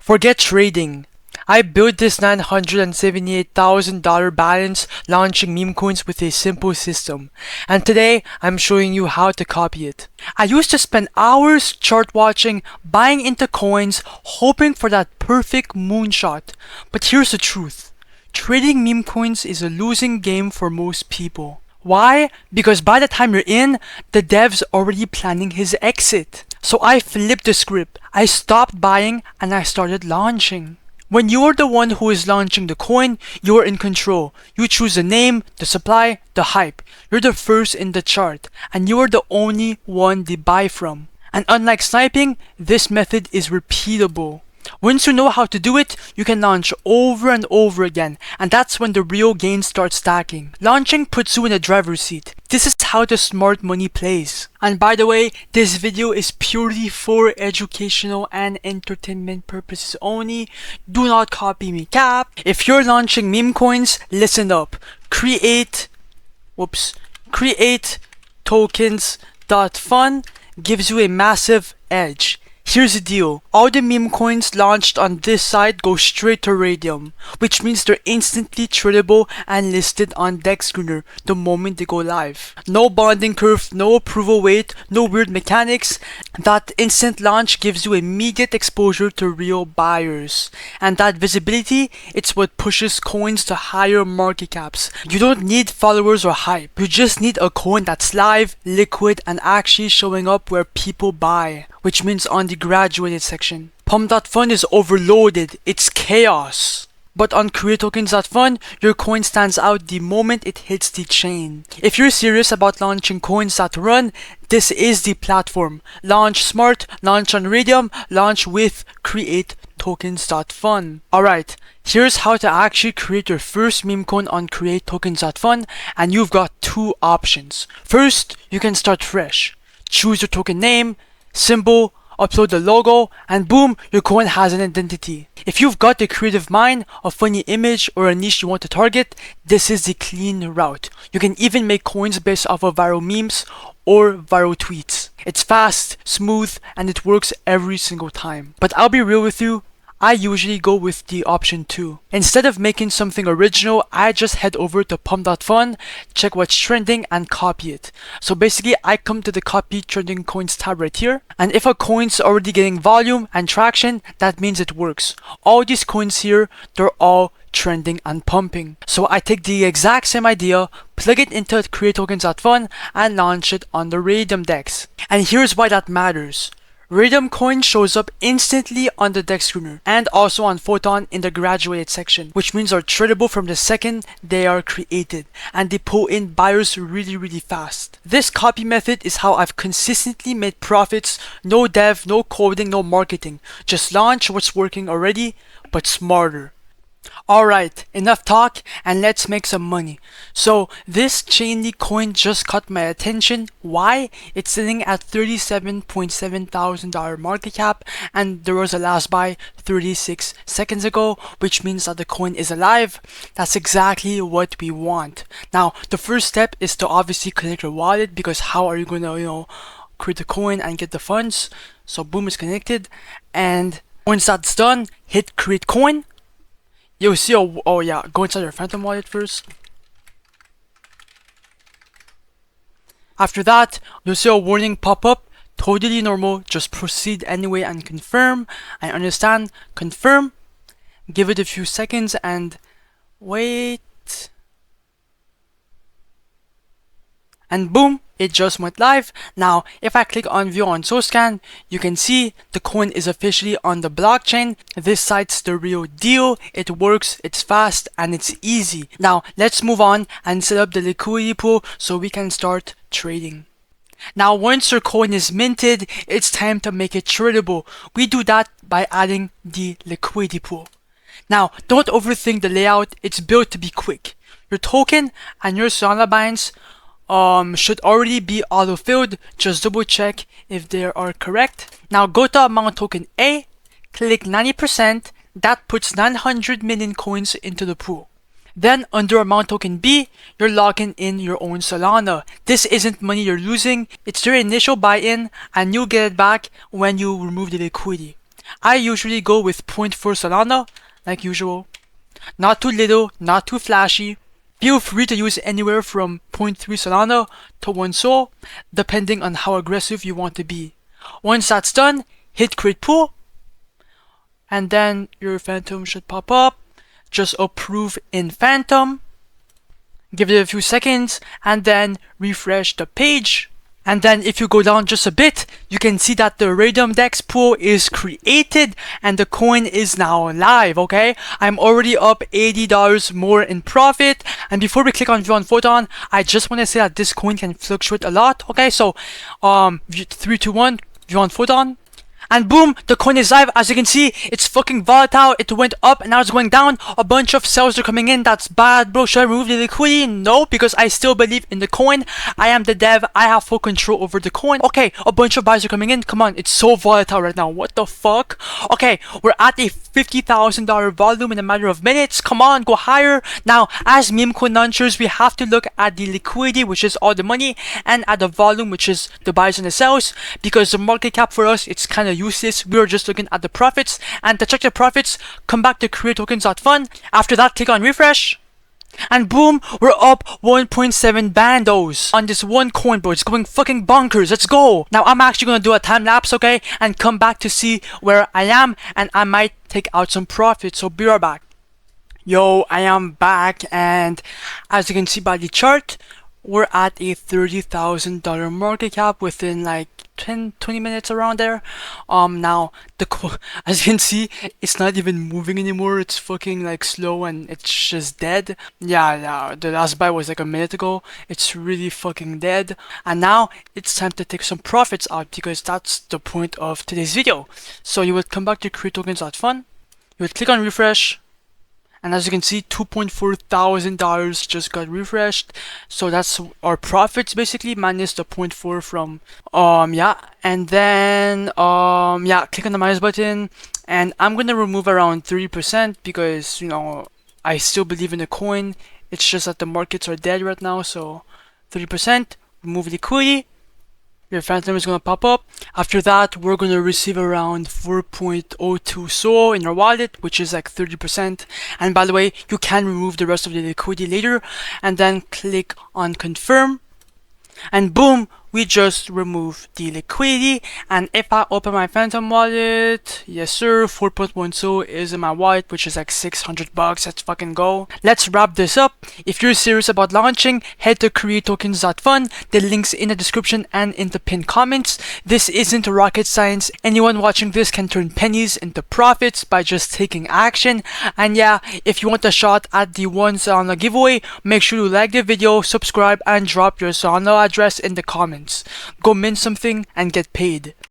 Forget trading. I built this $978,000 balance launching meme coins with a simple system, and today I'm showing you how to copy it. I used to spend hours chart watching, buying into coins, hoping for that perfect moonshot. But here's the truth. Trading meme coins is a losing game for most people. Why? Because by the time you're in, the dev's already planning his exit. So I flipped the script. I stopped buying and I started launching. When you are the one who is launching the coin, you are in control. You choose the name, the supply, the hype. You're the first in the chart, and you are the only one they buy from. And unlike sniping, this method is repeatable. Once you know how to do it, you can launch over and over again, and that's when the real gains start stacking. Launching puts you in the driver's seat. This is how the smart money plays. And by the way, this video is purely for educational and entertainment purposes only. Do not copy me, cap. If you're launching meme coins, listen up. Create tokens.fun gives you a massive edge. Here's the deal, all the meme coins launched on this site go straight to Raydium, which means they're instantly tradable and listed on DexScreener the moment they go live. No bonding curve, no approval wait, no weird mechanics. That instant launch gives you immediate exposure to real buyers. And that visibility, it's what pushes coins to higher market caps. You don't need followers or hype, you just need a coin that's live, liquid, and actually showing up where people buy, which means on the graduated section. Pump.Fun is overloaded, it's chaos. But on createtokens.fun, your coin stands out the moment it hits the chain. If you're serious about launching coins that run, this is the platform. Launch smart, launch on Raydium, launch with createtokens.fun. Alright, here's how to actually create your first meme coin on createtokens.fun, and you've got two options. First, you can start fresh. Choose your token name, symbol, upload the logo, and boom, your coin has an identity. If you've got a creative mind, a funny image, or a niche you want to target, this is the clean route. You can even make coins based off of viral memes or viral tweets. It's fast, smooth, and it works every single time. But I'll be real with you, I usually go with the option 2. Instead of making something original, I just head over to Pump.Fun, check what's trending, and copy it. So basically, I come to the copy trending coins tab right here, and if a coin's already getting volume and traction, that means it works. All these coins here, they're all trending and pumping. So I take the exact same idea, plug it into createtokens.fun, and launch it on the Raydium DEX. And here's why that matters. Raydium coin shows up instantly on the DexScreener and also on Photon in the graduated section, which means they're tradable from the second they are created, and they pull in buyers really fast. This copy method is how I've consistently made profits. No dev, no coding, no marketing. Just launch what's working already, but smarter. Alright, enough talk and let's make some money. So this Chainlink coin just caught my attention. Why? It's sitting at $37,700 market cap, and there was a last buy 36 seconds ago, which means that the coin is alive. That's exactly what we want. Now the first step is to obviously connect your wallet, because how are you gonna create the coin and get the funds? So boom, it's connected, and once that's done, hit create coin. You'll see go inside your Phantom wallet first. After that, you'll see a warning pop up. Totally normal, just proceed anyway and confirm. I understand, confirm. Give it a few seconds and wait. And boom, it just went live. Now, if I click on view on SoScan, you can see the coin is officially on the blockchain. This site's the real deal. It works, it's fast, and it's easy. Now, let's move on and set up the liquidity pool so we can start trading. Now, once your coin is minted, it's time to make it tradable. We do that by adding the liquidity pool. Now, don't overthink the layout. It's built to be quick. Your token and your Solana balance should already be auto-filled. Just double check if they are correct. Now go to amount token A, click 90%, that puts 900 million coins into the pool. Then under amount token B, you're locking in your own Solana. This isn't money you're losing, it's your initial buy-in, and you'll get it back when you remove the liquidity. I usually go with 0.4 Solana, like usual. Not too little, not too flashy. Feel free to use anywhere from 0.3 Solana to 1 Sol, depending on how aggressive you want to be. Once that's done, hit create pool, and then your Phantom should pop up. Just approve in Phantom. Give it a few seconds, and then refresh the page. And then if you go down just a bit, you can see that the Raydium Dex pool is created and the coin is now live, okay? I'm already up $80 more in profit. And before we click on view on photon, I just want to say that this coin can fluctuate a lot, okay? So, 3, 2, 1, view on photon. And boom, the coin is live. As you can see, it's fucking volatile. It went up and now it's going down. A bunch of sales are coming in. That's bad, bro. Should I remove the liquidity? No, because I still believe in the coin. I am the dev. I have full control over the coin. Okay, a bunch of buys are coming in. Come on, it's so volatile right now. What the fuck? Okay, we're at a $50,000 volume in a matter of minutes. Come on, go higher. Now, as Memecoin launchers, we have to look at the liquidity, which is all the money, and at the volume, which is the buys and the sells, because the market cap for us, it's kind of useless. We are just looking at the profits, and to check the profits, come back to createtokens.fun. After that, click on refresh, and boom, we're up 1.7 bandos on this one coin, bro. It's going fucking bonkers. Let's go. Now I'm actually gonna do a time lapse, okay, and come back to see where I am, and I might take out some profits. So be right back. Yo, I am back, and as you can see by the chart, we're at a $30,000 market cap within like 10-20 minutes around there. Now as you can see, it's not even moving anymore. It's fucking like slow and it's just dead. Yeah, the last buy was like a minute ago. It's really fucking dead, and now it's time to take some profits out, because that's the point of today's video. So you would come back to createtokens.fun, you would click on refresh, and as you can see, $2.4 thousand just got refreshed. So that's our profits basically, minus the 0.4 from and then click on the minus button, and I'm gonna remove around 30% because, you know, I still believe in the coin. It's just that the markets are dead right now. So 30%, remove liquidity. Your Phantom is going to pop up. After that, we're going to receive around 4.02 Sol in your wallet, which is like 30%. And by the way, you can remove the rest of the liquidity later, and then click on confirm. And boom, we just remove the liquidity. And if I open my Phantom wallet, yes sir, 4.1 Sol is in my wallet, which is like $600. Let's fucking go. Let's wrap this up. If you're serious about launching, head to createtokens.fun. The link's in the description and in the pinned comments. This isn't rocket science. Anyone watching this can turn pennies into profits by just taking action. And yeah, if you want a shot at the one Solana giveaway, make sure to like the video, subscribe, and drop your Solana address in the comments. Go mint something and get paid.